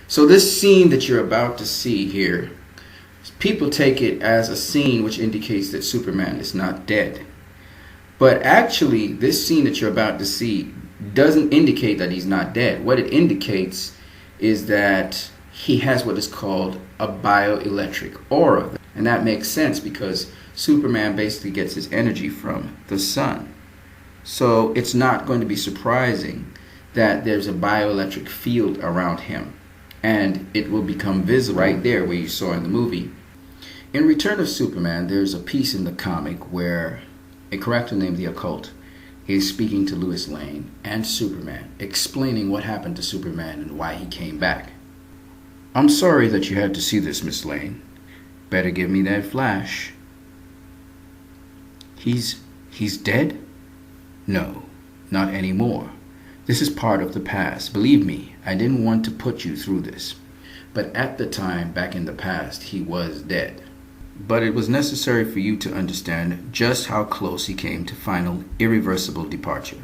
So this scene that you're about to see here, people take it as a scene which indicates that Superman is not dead. But actually, this scene that you're about to see doesn't indicate that he's not dead. What it indicates is that he has what is called a bioelectric aura. And that makes sense because Superman basically gets his energy from the sun. So it's not going to be surprising that there's a bioelectric field around him. And it will become visible right there where you saw in the movie. In Return of Superman, there's a piece in the comic where a character named the Occult is speaking to Lois Lane and Superman, explaining what happened to Superman and why he came back. "I'm sorry that you had to see this, Miss Lane. Better give me that flash." He's dead? No, not anymore. This is part of the past. Believe me, I didn't want to put you through this. But at the time, back in the past, he was dead. But it was necessary for you to understand just how close he came to final, irreversible departure.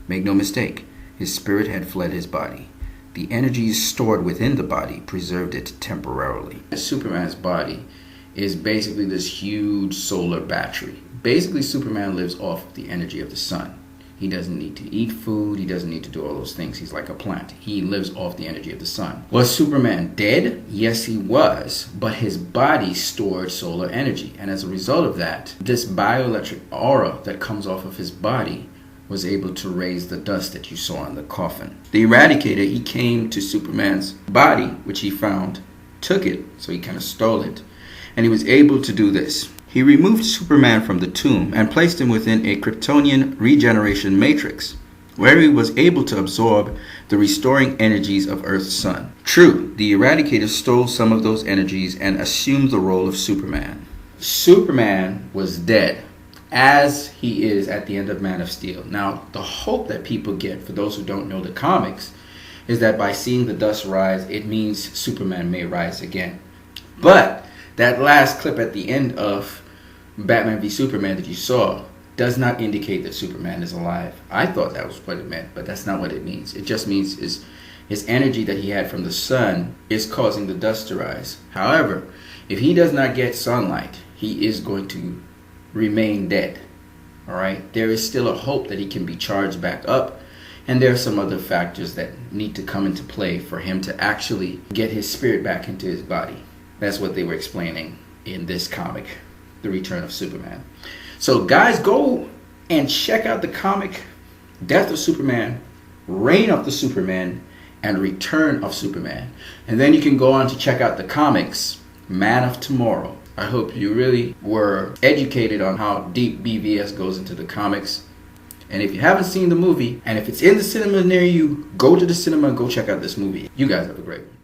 Make no mistake, his spirit had fled his body. The energies stored within the body preserved it temporarily. Superman's body is basically this huge solar battery. Basically, Superman lives off the energy of the sun. He doesn't need to eat food. He doesn't need to do all those things. He's like a plant. He lives off the energy of the sun. Was Superman dead? Yes, he was. But his body stored solar energy. And as a result of that, this bioelectric aura that comes off of his body was able to raise the dust that you saw in the coffin. The Eradicator, he came to Superman's body, which he found, took it, so he kind of stole it. And he was able to do this. He removed Superman from the tomb and placed him within a Kryptonian regeneration matrix, where he was able to absorb the restoring energies of Earth's sun. True, the Eradicator stole some of those energies and assumed the role of Superman. Superman was dead, as he is at the end of Man of Steel. Now, the hope that people get, for those who don't know the comics, is that by seeing the dust rise, it means Superman may rise again. But that last clip at the end of Batman v Superman that you saw does not indicate that Superman is alive. I thought that was what it meant, but that's not what it means. It just means his energy that he had from the sun is causing the dust to rise. However, if he does not get sunlight, he is going to remain dead. All right? There is still a hope that he can be charged back up, and there are some other factors that need to come into play for him to actually get his spirit back into his body. That's what they were explaining in this comic, The Return of Superman. So guys, go and check out the comic Death of Superman, Reign of the Superman, and Return of Superman. And then you can go on to check out the comics Man of Tomorrow. I hope you really were educated on how deep BVS goes into the comics. And if you haven't seen the movie, and if it's in the cinema near you, go to the cinema and go check out this movie. You guys have a great one.